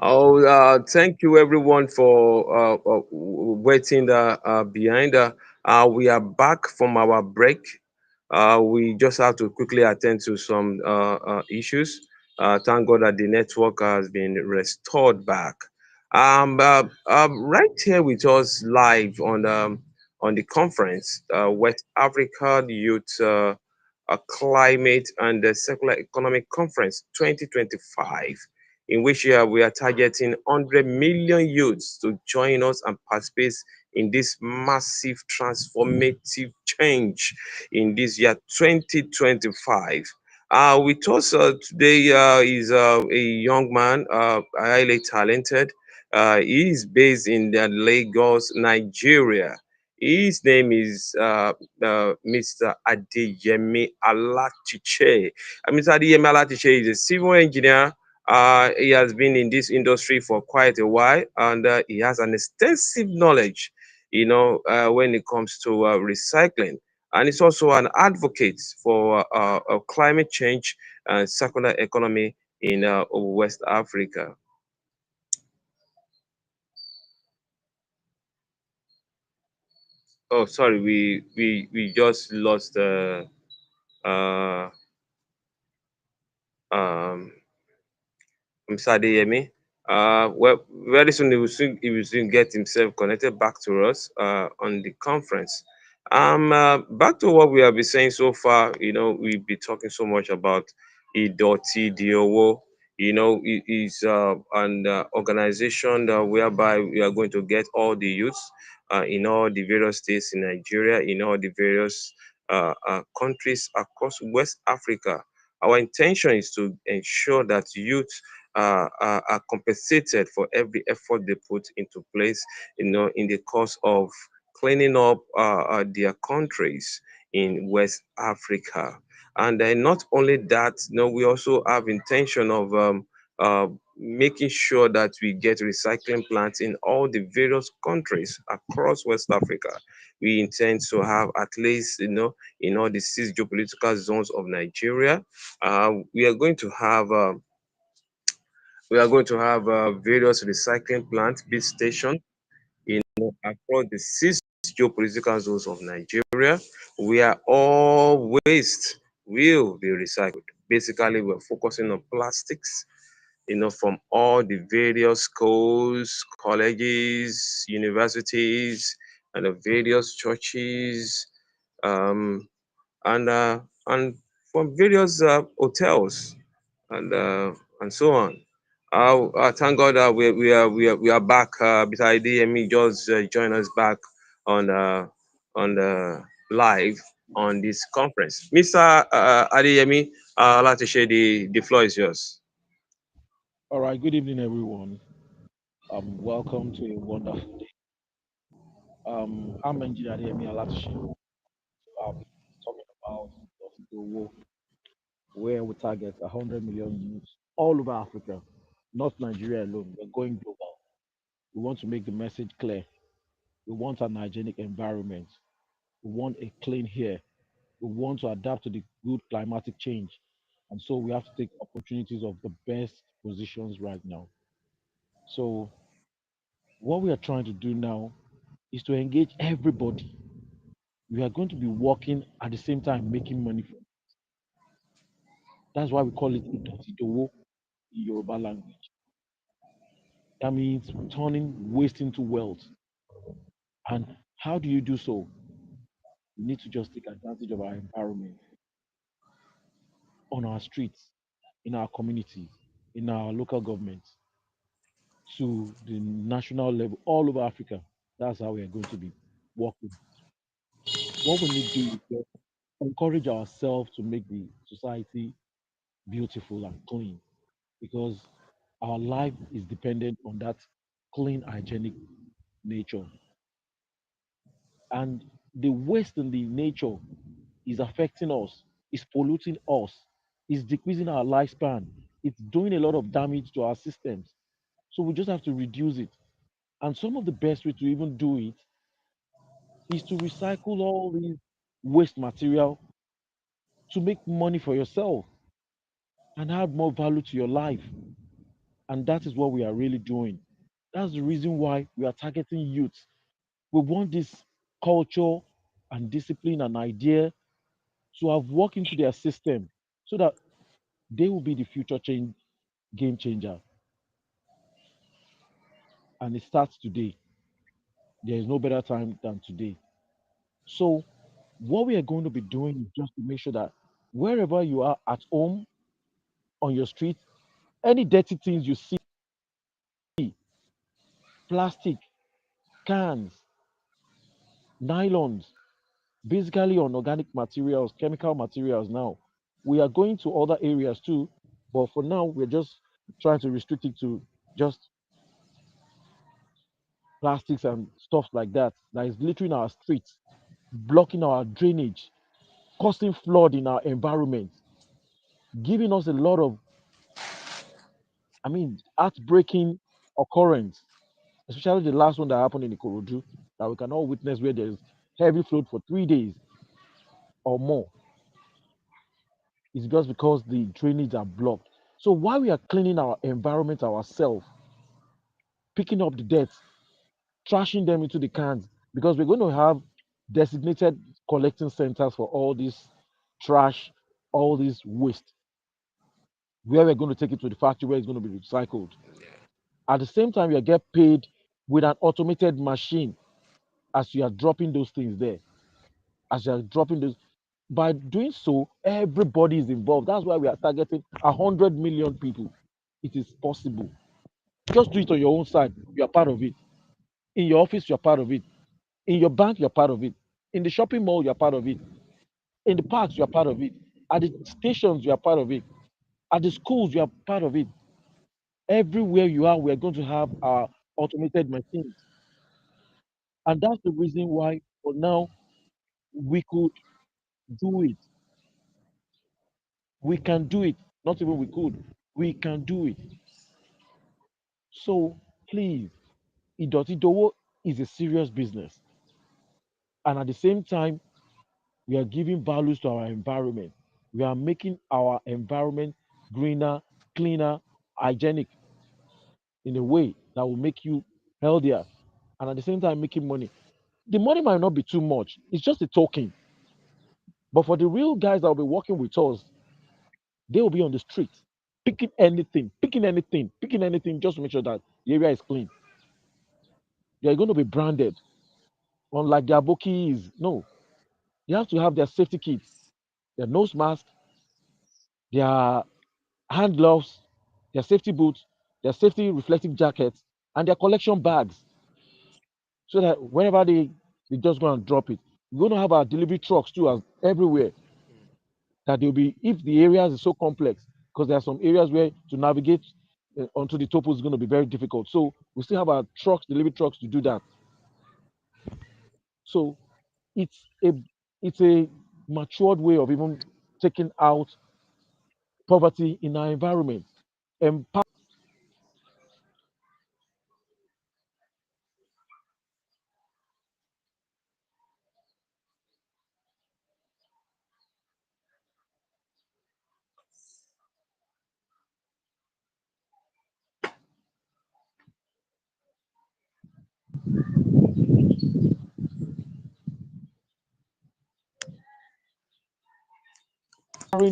Thank you everyone for waiting behind. We are back from our break. We just have to quickly attend to some issues. Thank God that the network has been restored back. Right here with us live on the conference, West Africa Youth Climate and Circular Economic Conference 2025, in which we are targeting 100 million youths to join us and participate in this massive transformative change in this year 2025. With us today is a young man, highly talented. He is based in Lagos, Nigeria. His name is Mr. Adeyemi Alatiche. Mr. Adeyemi Alatiche is a civil engineer. He has been in this industry for quite a while, and he has an extensive knowledge, when it comes to recycling. And he's also an advocate for climate change and circular economy in West Africa. Oh, sorry, we just lost uh, um, Mr. Adeyemi. Well, very soon he will soon get himself connected back to us on the conference. Back to what we have been saying so far. We've been talking so much about Idoti Diowo. It is an organization whereby we are going to get all the youths in all the various states in Nigeria, in all the various countries across West Africa. Our intention is to ensure that youth are compensated for every effort they put into place, in the course of cleaning up their countries in West Africa. And not only that, we also have intention of making sure that we get recycling plants in all the various countries across West Africa. We intend to have at least, in all the six geopolitical zones of Nigeria. We are going to have various recycling plants, bit stations, across the six geopolitical zones of Nigeria, where all waste will be recycled. Basically, we're focusing on plastics, from all the various schools, colleges, universities, and the various churches, um, and from various hotels and so on. Thank God that we are back. Besides DME, just join us back on the live on this conference. Mr. Adeyemi, I'd like to share the floor is yours. All right, good evening, everyone. Welcome to a wonderful day. I'm Engineer Emi Alatushi. I'll be talking about the war where we target 100 million youths all over Africa, not Nigeria alone. We're going global. We want to make the message clear. We want an hygienic environment. We want a clean air. We want to adapt to the good climatic change. And so we have to take opportunities of the best positions right now. So, what we are trying to do now is to engage everybody. We are going to be working at the same time making money. That's why we call it Idotitowo in Yoruba language. That means turning waste into wealth. And how do you do so? We need to just take advantage of our environment on our streets, in our communities, in our local governments, to the national level, all over Africa. That's how we are going to be working. What we need to do is just encourage ourselves to make the society beautiful and clean because our life is dependent on that clean, hygienic nature. And the waste in the nature is affecting us, is polluting us, is decreasing our lifespan, it's doing a lot of damage to our systems. So we just have to reduce it. And some of the best way to even do it is to recycle all these waste material to make money for yourself and add more value to your life. And that is what we are really doing. That's the reason why we are targeting youth. We want this culture and discipline and idea to have worked into their system so that they will be the future change game changer. And it starts today. There is no better time than today. So what we are going to be doing is just to make sure that wherever you are at home, on your street, any dirty things you see, plastic, cans, nylons, basically on organic materials, chemical materials now. We are going to other areas too, but for now, we're just trying to restrict it to just plastics and stuff like that is littering our streets, blocking our drainage, causing flood in our environment, giving us a lot of, heartbreaking occurrence, especially the last one that happened in Ikorodu that we can all witness where there's heavy flood for 3 days or more. It's just because the drainage are blocked. So while we are cleaning our environment ourselves, picking up the dirt, trashing them into the cans, because we're going to have designated collecting centers for all this trash, all this waste, where we're going to take it to the factory where it's going to be recycled. At the same time, you get paid with an automated machine as you are dropping those things there. As you are dropping those, by doing so, everybody is involved. That's why we are targeting 100 million people. It is possible. Just do it on your own side. You are part of it. In your office, you're part of it. In your bank, you're part of it. In the shopping mall, you're part of it. In the parks, you're part of it. At the stations, you're part of it. At the schools, you're part of it. Everywhere you are, we're going to have our automated machines. And that's the reason why, for now, we could do it. We can do it. Not even we could. We can do it. So please, Idotidowo is a serious business. And at the same time, we are giving values to our environment. We are making our environment greener, cleaner, hygienic in a way that will make you healthier and at the same time making money. The money might not be too much, it's just a token. But for the real guys that will be working with us, they will be on the street picking anything just to make sure that the area is clean. They are going to be branded, unlike the Abokis. No, they have to have their safety kits, their nose mask, their hand gloves, their safety boots, their safety reflective jackets, and their collection bags. So that whenever they just go and drop it, we're going to have our delivery trucks too, as everywhere. That they'll be if the areas is so complex, because there are some areas where to navigate onto the topo is going to be very difficult. So we still have our trucks, delivery trucks to do that. So it's a it's a matured way of even taking out poverty in our environment. Empowering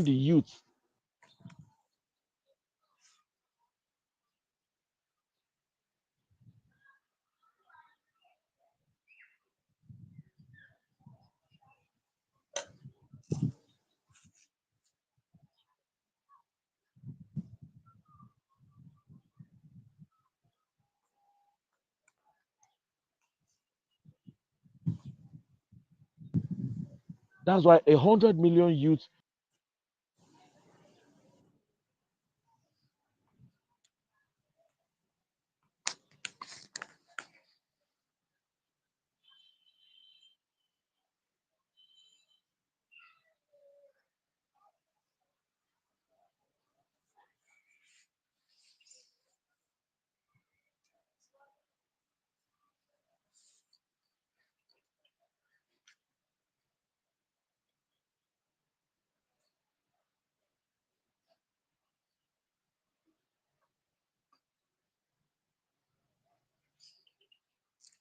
the youth. That's why 100 million youth.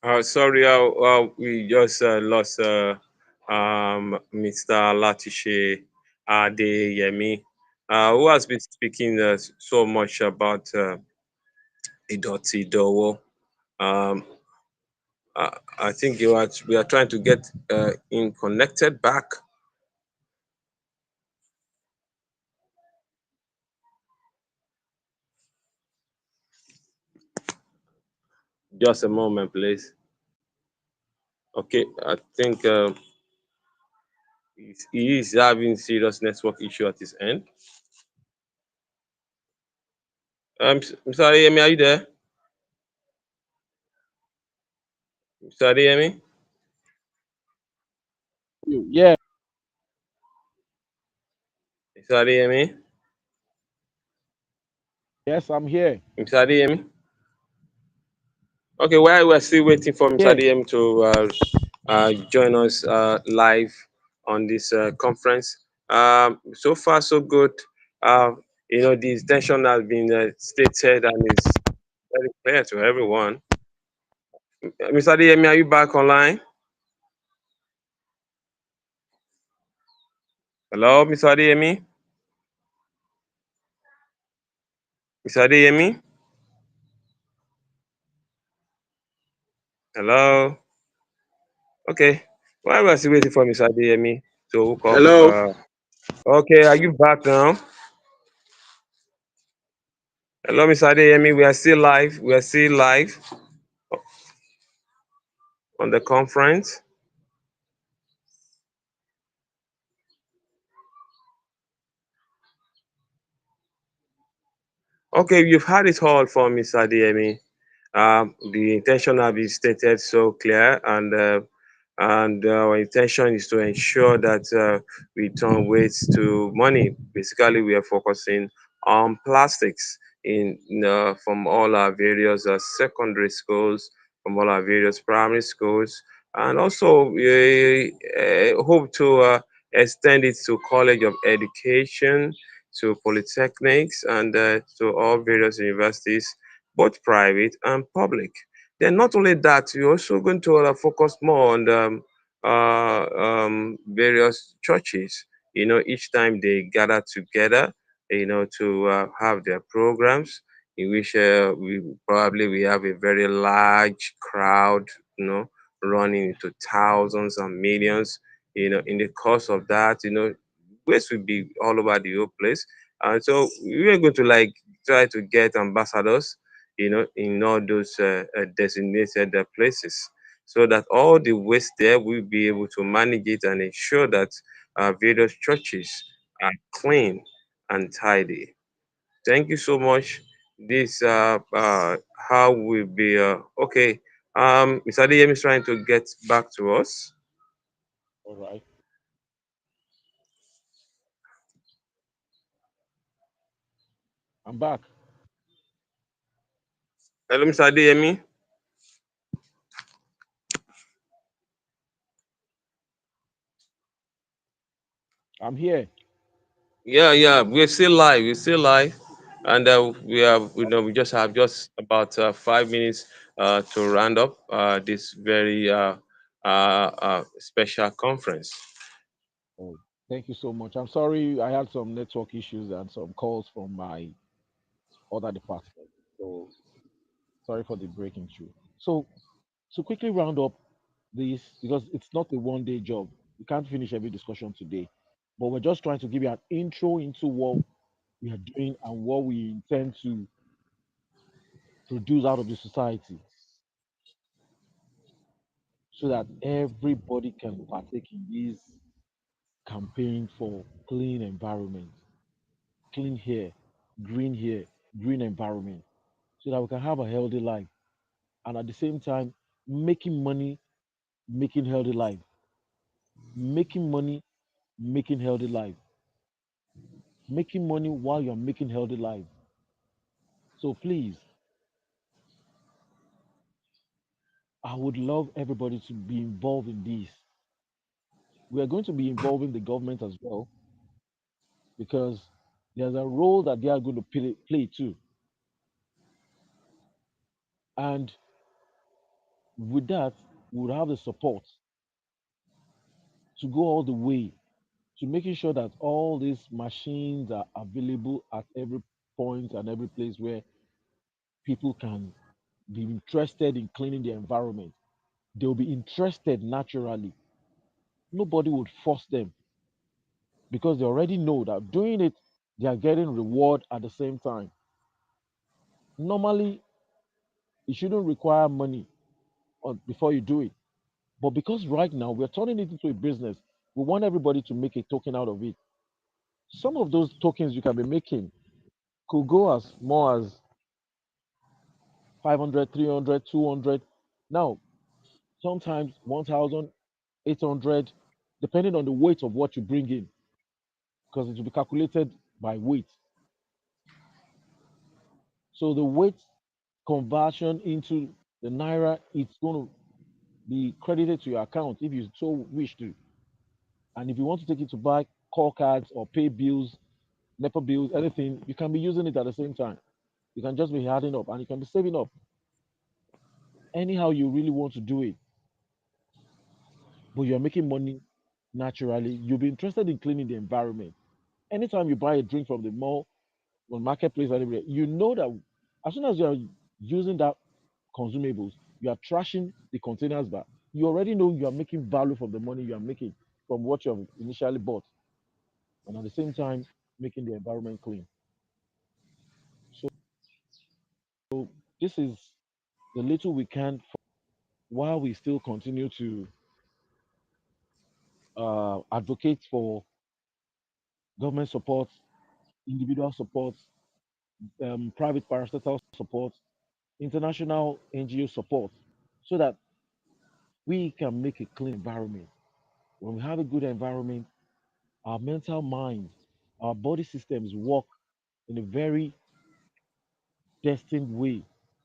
Sorry, we just lost Mr. Latishe Adeyemi, who has been speaking so much about Idoti Dowo. Um, I think we are trying to get in connected back. Just a moment, please. Okay, I think he is having serious network issue at his end. Mr. Adeyemi, are you there? Mr. Adeyemi, Yeah, Mr. Adeyemi, yes, I'm here. Mr. Adeyemi. Okay, while we're still waiting for Mr. Yeah, DM to join us live on this conference, so far so good. Uh, the intention has been stated and is very clear to everyone. Mr. DM, are you back online? Hello, Mr. Adeyemi? Mr. Adeyemi? Hello? Okay. While we're still waiting for Mr. Adeyemi to hook up. Hello. Okay, are you back now? Hello, Mr. Adeyemi. We are still live. We are still live on the conference. Okay, you've had it all from Mr. DME. The intention have been stated so clear, and our intention is to ensure that we turn waste to money. Basically, we are focusing on plastics from all our various secondary schools, from all our various primary schools, and also we hope to extend it to College of Education, to polytechnics, and to all various universities, both private and public. Then not only that, we're also going to focus more on the various churches. Each time they gather together, to have their programs in which we have a very large crowd, running into thousands and millions. In the course of that, waste will be all over the whole place. And so we are going to like try to get ambassadors, in all those designated places, so that all the waste there will be able to manage it and ensure that various churches are clean and tidy. Thank you so much. This how will be okay. Mr. Adeyemi is trying to get back to us. all right. I'm back. Hello, Mr. Adeyemi. I'm here. Yeah, yeah, we're still live. We're still live, and we just have just about 5 minutes to round up this very special conference. Oh, thank you so much. I'm sorry I had some network issues and some calls from my other department. So sorry for the breaking through. So to quickly round up this, because it's not a one-day job. We can't finish every discussion today. But we're just trying to give you an intro into what we are doing and what we intend to produce out of the society so that everybody can partake in this campaign for clean environment, clean hair, green environment, so that we can have a healthy life and at the same time making money, making healthy life, making money, making healthy life, making money while you're making healthy life. So please, I would love everybody to be involved in this. We are going to be involving the government as well because there's a role that they are going to play too. And With that, we would have the support to go all the way to making sure that all these machines are available at every point and every place where people can be interested in cleaning the environment. They'll be interested naturally. Nobody would force them because they already know that doing it, they are getting reward at the same time. Normally, it shouldn't require money before you do it. But because right now we're turning it into a business, we want everybody to make a token out of it. Some of those tokens you can be making could go as more as 500, 300, 200. Now, sometimes 1,000, 800, depending on the weight of what you bring in, because it will be calculated by weight. So the weight conversion into the naira, it's going to be credited to your account if you so wish to. And if you want to take it to buy call cards or pay bills, NEPA bills, anything, you can be using it at the same time. You can just be adding up and you can be saving up anyhow you really want to do it. But you're making money naturally. You'll be interested in cleaning the environment. Anytime you buy a drink from the mall, on marketplace, or anywhere, you know that as soon as you are using that consumables, you are trashing the containers back. You already know you are making value from the money you are making from what you have initially bought, and at the same time making the environment clean. So this is the little we can while we still continue to advocate for government support, individual support, private parastatal support, international NGO support, so that we can make a clean environment. When we have a good environment, our mental minds, our body systems work in a very destined way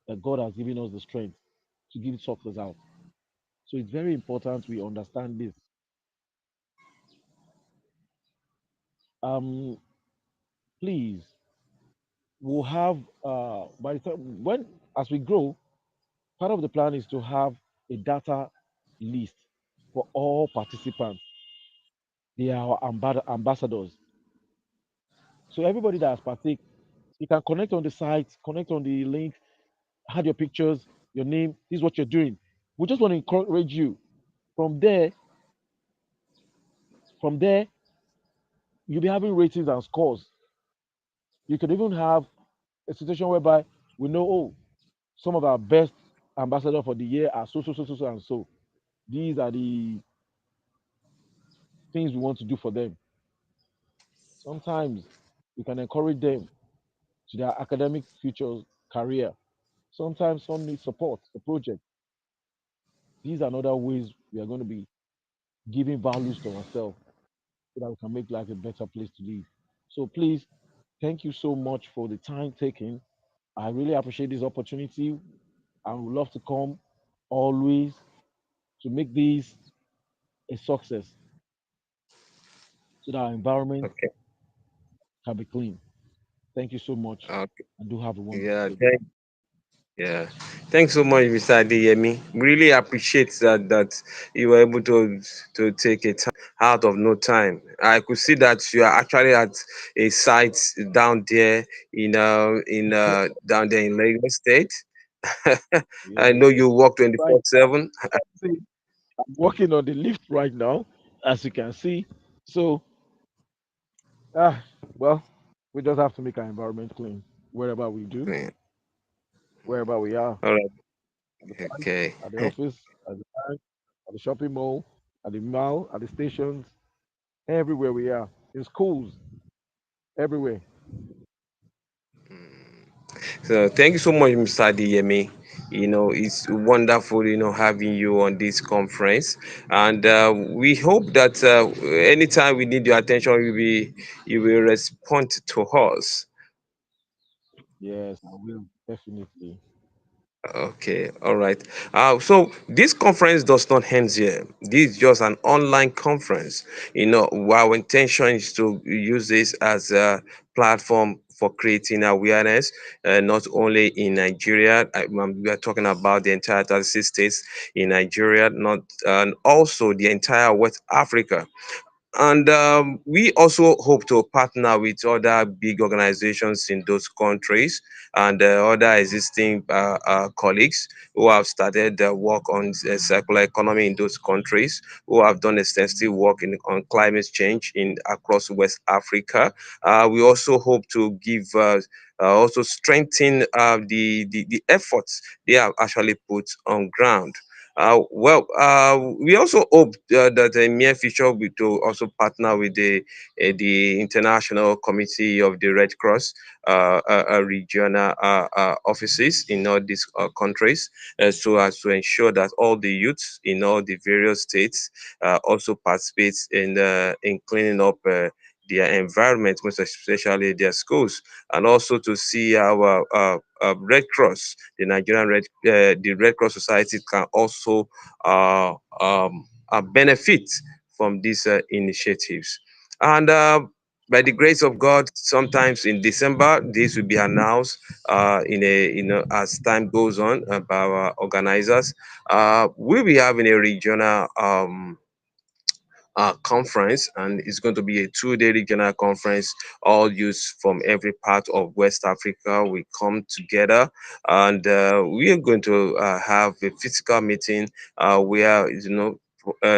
that God has given us the strength to give success out. So it's very important we understand this. Um, Please, we'll have by the time when as we grow, part of the plan is to have a data list for all participants. They are our ambassadors. So everybody that has partake, you can connect on the site, connect on the link, add your pictures, your name. This is what you're doing. We just want to encourage you. From there, from there, you'll be having ratings and scores. You could even have a situation whereby we know, oh, some of our best ambassador for the year are so, so, so, so, so, and so. These are the things we want to do for them. Sometimes we can encourage them to their academic future career. Sometimes some need support, the project. These are other ways we are going to be giving values to ourselves so that we can make life a better place to live. So please, thank you so much for the time taken. I really appreciate this opportunity. I would love to come always to make this a success so that our environment Okay. can be clean. Thank you so much Okay. and do have a wonderful Yeah. day. Yeah. Thanks so much, Mr. Adeyemi. Really appreciate that you were able to take a time out of no time. I could see that you are actually at a site down there down there in Lagos State. I Yes, know you work right. 24/7. See, I'm working on the lift right now, as you can see. So, ah, well, we just have to make our environment clean wherever we do, Yeah. wherever we are, All right. at the bank, Okay. at the office, at the bank, at the shopping mall, at the mall, at the stations, everywhere we are, in schools, everywhere. So thank you so much, Mr. Adeyemi. It's wonderful, having you on this conference, and we hope that anytime we need your attention, you will respond to us. Yes, I will definitely. Okay, all right. So this conference does not end here. This is just an online conference. Our intention is to use this as a platform for creating awareness, not only in Nigeria. We are talking about the entire 36 states in Nigeria, not and also the entire West Africa. And we also hope to partner with other big organizations in those countries and other existing colleagues who have started work on circular economy in those countries, who have done extensive work on climate change in across West Africa. We also hope to give also strengthen the efforts they have actually put on ground. We also hope that in near future we to also partner with the International Committee of the Red Cross regional offices in all these countries, so as to ensure that all the youths in all the various states also participate in cleaning up. Their environment, most especially their schools, and also to see our Red Cross, the Red Cross Society can also uh, benefit from these initiatives. And by the grace of God, sometimes in December, this will be announced in a as time goes on by our organizers. We'll be having a regional conference, and it's going to be a 2 day regional conference. All youths from every part of West Africa will come together, and we are going to have a physical meeting where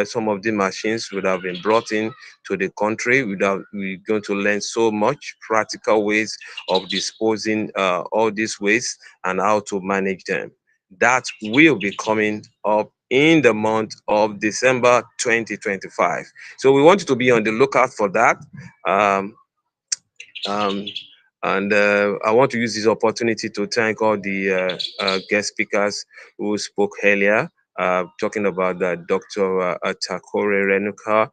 some of the machines would have been brought in to the country. We're going to learn so much practical ways of disposing all these waste and how to manage them. That will be coming up in the month of December 2025. So we want you to be on the lookout for that. Um, um, and I want to use this opportunity to thank all the guest speakers who spoke earlier. Talking about Dr. Takore Renuka,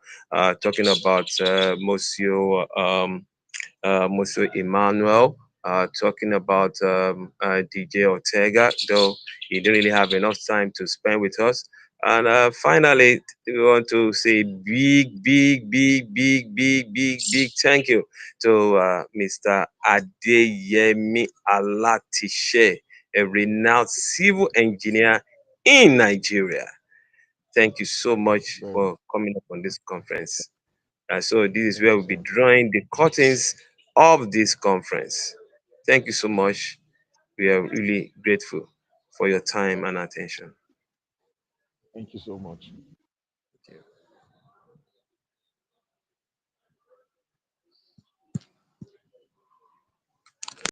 talking about Monsieur Musu Emmanuel, talking about DJ Ortega, though he didn't really have enough time to spend with us. And finally, we want to say big thank you to Mr. Adeyemi Alatishe, a renowned civil engineer in Nigeria. Thank you so much Very for coming up on this conference. So this is thank where you we'll be so much. drawing the curtains of this conference. Thank you so much. We are really grateful for your time and attention. Thank you so much.